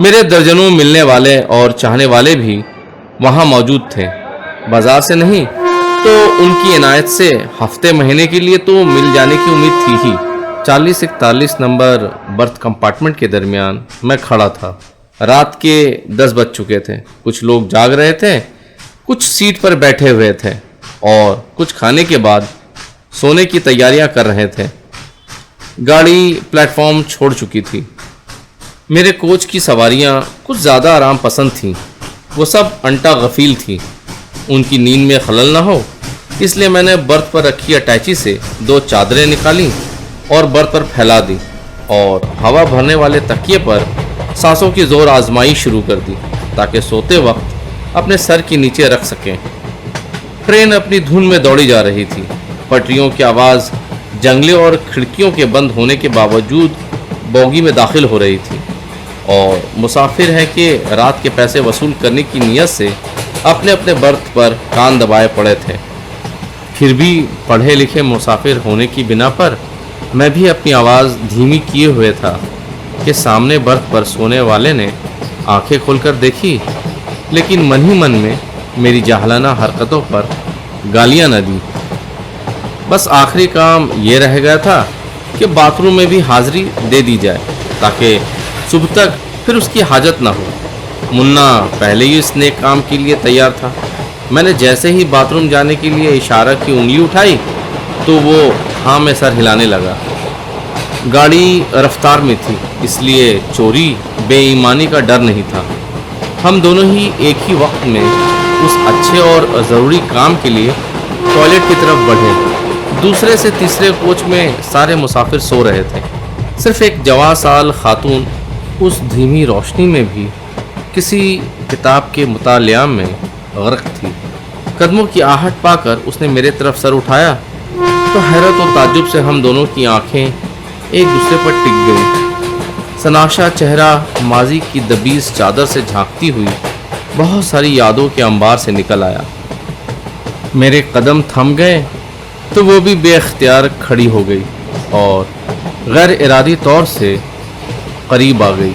میرے درجنوں ملنے والے اور چاہنے والے بھی وہاں موجود تھے، بازار سے نہیں تو ان کی عنایت سے ہفتے مہینے کے لیے تو مل جانے کی امید تھی ہی۔ 40-41 نمبر برتھ کمپارٹمنٹ کے درمیان میں کھڑا تھا۔ رات کے 10 بج چکے تھے، کچھ لوگ جاگ رہے تھے، کچھ سیٹ پر بیٹھے ہوئے تھے اور کچھ کھانے کے بعد سونے کی تیاریاں کر رہے تھے۔ گاڑی پلیٹ فارم چھوڑ چکی تھی۔ میرے کوچ کی سواریاں کچھ زیادہ آرام پسند تھیں، وہ سب انٹا غفیل تھیں، ان کی نیند میں خلل نہ ہو اس لیے میں نے برتھ پر رکھی اٹیچی سے 2 چادریں نکالی اور برتھ پر پھیلا دی اور ہوا بھرنے والے تکیے پر سانسوں کی زور آزمائی شروع کر دی تاکہ سوتے وقت اپنے سر کے نیچے رکھ سکیں۔ ٹرین اپنی دھن میں دوڑی جا رہی تھی، پٹریوں کی آواز جنگلے اور کھڑکیوں کے بند ہونے کے باوجود بوگی میں داخل ہو رہی تھی، اور مسافر ہے کہ رات کے پیسے وصول کرنے کی نیت سے اپنے اپنے برتھ پر کان دبائے پڑے تھے۔ پھر بھی پڑھے لکھے مسافر ہونے کی بنا پر میں بھی اپنی آواز دھیمی کیے ہوئے تھا کہ سامنے برتھ پر سونے والے نے آنکھیں کھول کر دیکھی، لیکن من ہی من میں میری جاہلانہ حرکتوں پر گالیاں نہ دی۔ بس آخری کام یہ رہ گیا تھا کہ باتھ روم میں بھی حاضری دے دی جائے تاکہ صبح تک پھر اس کی حاجت نہ ہو۔ منا پہلے ہی اس نیک کام کے لیے تیار تھا۔ میں نے جیسے ہی باتھ روم جانے کے لیے اشارہ کی انگلی اٹھائی تو وہ ہاں میں سر ہلانے لگا۔ گاڑی رفتار میں تھی اس لیے چوری بے ایمانی کا ڈر نہیں تھا۔ ہم دونوں ہی ایک ہی وقت میں اس اچھے اور ضروری کام کے لیے ٹوائلٹ کی طرف بڑھے۔ دوسرے سے تیسرے کوچ میں سارے مسافر سو رہے تھے، صرف ایک جوان سال خاتون اس دھیمی روشنی میں بھی کسی کتاب کے مطالعہ میں غرق تھی۔ قدموں کی آہٹ پا کر اس نے میرے طرف سر اٹھایا تو حیرت و تعجب سے ہم دونوں کی آنکھیں ایک دوسرے پر ٹک گئیں۔ سناشا چہرہ ماضی کی دبیز چادر سے جھانکتی ہوئی بہت ساری یادوں کے انبار سے نکل آیا۔ میرے قدم تھم گئے تو وہ بھی بے اختیار کھڑی ہو گئی اور غیر ارادی طور سے قریب آ گئی۔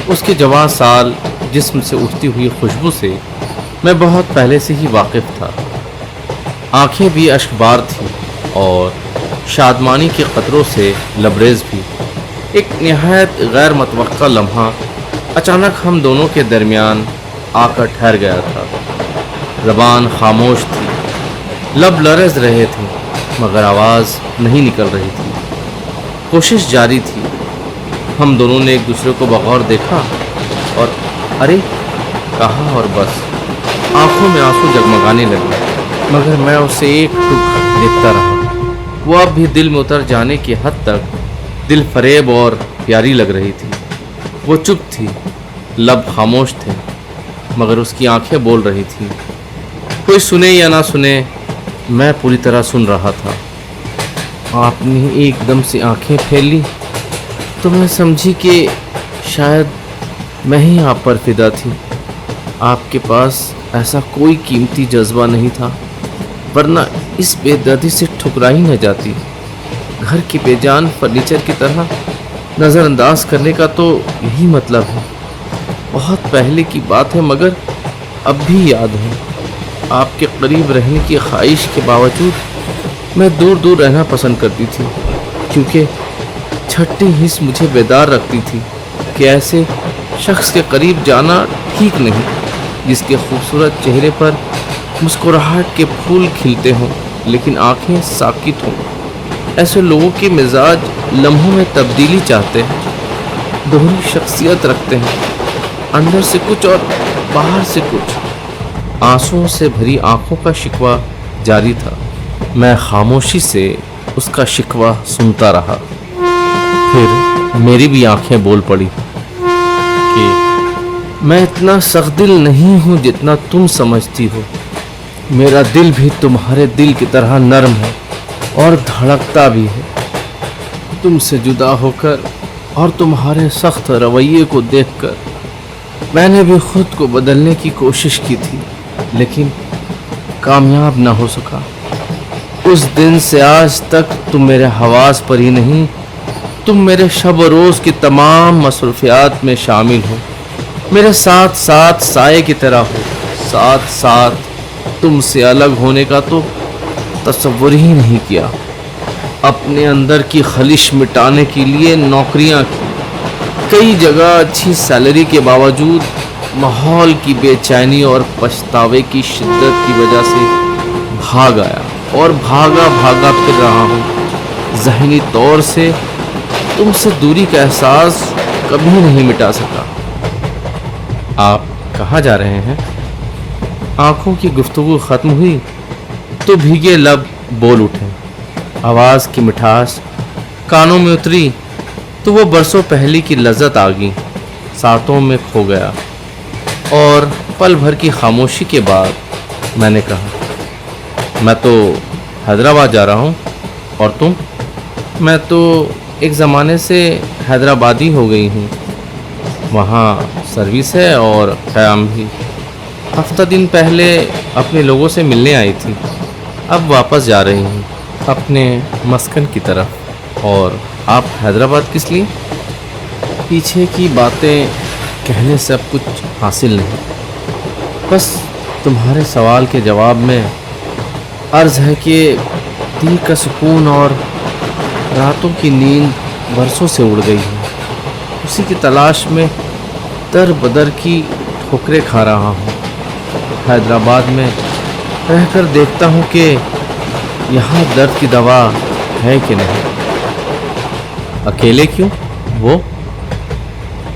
اس کے جوان سال جسم سے اٹھتی ہوئی خوشبو سے میں بہت پہلے سے ہی واقف تھا۔ آنکھیں بھی اشکبار تھیں اور شادمانی کے قطروں سے لبریز بھی۔ ایک نہایت غیر متوقع لمحہ اچانک ہم دونوں کے درمیان آ کر ٹھہر گیا تھا۔ زبان خاموش تھی، لب لرز رہے تھے مگر آواز نہیں نکل رہی تھی۔ کوشش جاری تھی۔ ہم دونوں نے ایک دوسرے کو بغور دیکھا اور ارے کہا اور بس۔ آنکھوں میں آنسو جگمگانے لگے مگر میں اسے ایک ٹک دیکھتا رہا۔ وہ اب بھی دل میں اتر جانے کی حد تک دل فریب اور پیاری لگ رہی تھی۔ وہ چپ تھی، لب خاموش تھے مگر اس کی آنکھیں بول رہی تھیں۔ کوئی سنے یا نہ سنے میں پوری طرح سن رہا تھا۔ آپ نے ایک دم سے آنکھیں پھیر لی تو میں سمجھی کہ شاید میں ہی آپ پر فدا تھی۔ آپ کے پاس ایسا کوئی قیمتی جذبہ نہیں تھا ورنہ اس بے دردی سے ٹھکرا ہی نہ جاتی۔ گھر کی بے جان فرنیچر کی طرح نظر انداز کرنے کا تو یہی مطلب ہے۔ بہت پہلے کی بات ہے مگر اب بھی یاد ہے۔ آپ کے قریب رہنے کی خواہش کے باوجود میں دور دور رہنا پسند کرتی تھی، کیونکہ چھٹی حس مجھے بیدار رکھتی تھی کہ ایسے شخص کے قریب جانا ٹھیک نہیں جس کے خوبصورت چہرے پر مسکراہٹ کے پھول کھلتے ہوں لیکن آنکھیں ساکت ہوں۔ ایسے لوگوں کے مزاج لمحوں میں تبدیلی چاہتے ہیں، دوہری شخصیت رکھتے ہیں، اندر سے کچھ اور باہر سے کچھ۔ آنسوؤں سے بھری آنکھوں کا شکوہ جاری تھا۔ میں خاموشی سے اس کا شکوہ سنتا رہا۔ پھر میری بھی آنکھیں بول پڑی کہ میں اتنا سخت دل نہیں ہوں جتنا تم سمجھتی ہو۔ میرا دل بھی تمہارے دل کی طرح نرم ہے اور دھڑکتا بھی ہے۔ تم سے جدا ہو کر اور تمہارے سخت رویے کو دیکھ کر میں نے بھی خود کو بدلنے کی کوشش کی تھی لیکن کامیاب نہ ہو سکا۔ اس دن سے آج تک تم میرے حواس پر ہی نہیں، تم میرے شب و روز کی تمام مصروفیات میں شامل ہو۔ میرے ساتھ ساتھ سائے کی طرح ہو، ساتھ ساتھ تم سے الگ ہونے کا تو تصور ہی نہیں کیا۔ اپنے اندر کی خلش مٹانے کے لیے نوکریاں کی، کئی جگہ اچھی سیلری کے باوجود ماحول کی بے چینی اور پچھتاوے کی شدت کی وجہ سے بھاگ آیا اور بھاگا پھر رہا ہوں۔ ذہنی طور سے تم سے دوری کا احساس کبھی نہیں مٹا سکا۔ آپ کہاں جا رہے ہیں؟ آنکھوں کی گفتگو ختم ہوئی تو بھیگے لب بول اٹھے۔ آواز کی مٹھاس کانوں میں اتری تو وہ برسوں پہلی کی لذت آ گئی، سانسوں میں کھو گیا، اور پل بھر کی خاموشی کے بعد میں نے کہا، میں تو حیدرآباد جا رہا ہوں، اور تم؟ میں تو ایک زمانے سے حیدرآبادی ہو گئی ہوں، وہاں سروس ہے اور قیام بھی۔ ہفتہ دن پہلے اپنے لوگوں سے ملنے آئی تھی، اب واپس جا رہی ہوں اپنے مسکن کی طرف۔ اور آپ حیدرآباد کس لیے؟ پیچھے کی باتیں کہنے سے اب کچھ حاصل نہیں، بس تمہارے سوال کے جواب میں عرض ہے کہ دل کا سکون اور راتوں کی نیند برسوں سے اڑ گئی ہے، اسی کی تلاش میں در بدر کی ٹھوکریں کھا رہا ہوں۔ حیدرآباد میں رہ کر دیکھتا ہوں کہ یہاں درد کی دوا ہے کہ نہیں۔ اکیلے کیوں؟ وہ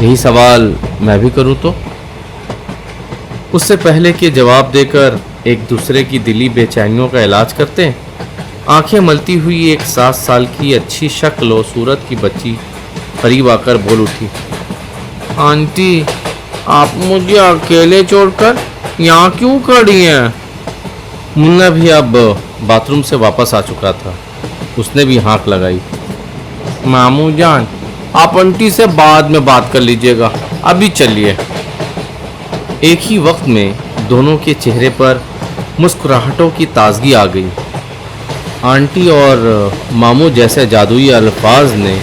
یہی سوال میں بھی کروں تو؟ اس سے پہلے کہ جواب دے کر ایک دوسرے کی دلی بے چینیوں کا علاج کرتے ہیں، آنکھیں ملتی ہوئی ایک 7 سال کی اچھی شکل و صورت کی بچی قریب آ کر بول اٹھی، آنٹی آپ مجھے اکیلے چھوڑ کر یہاں کیوں کھڑی ہیں؟ منا بھی اب باتھ روم سے واپس آ چکا تھا، اس نے بھی ہانک لگائی، ماموں جان آپ آنٹی سے بعد میں بات کر لیجئے گا، ابھی چلیے۔ ایک ہی وقت میں دونوں کے چہرے پر مسکراہٹوں کی تازگی آ گئی۔ آنٹی اور ماموں جیسے جادوئی الفاظ نے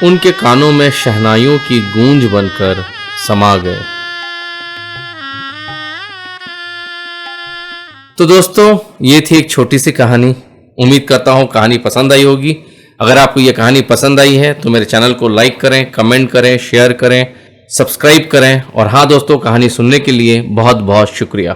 ان کے کانوں میں شہنائیوں کی گونج بن کر سما گئے۔ تو دوستو، یہ تھی ایک چھوٹی سی کہانی۔ امید کرتا ہوں کہانی پسند آئی ہوگی۔ اگر آپ کو یہ کہانی پسند آئی ہے تو میرے چینل کو لائک کریں، کمنٹ کریں، شیئر کریں، سبسکرائب کریں، اور ہاں دوستو، کہانی سننے کے لیے بہت بہت شکریہ۔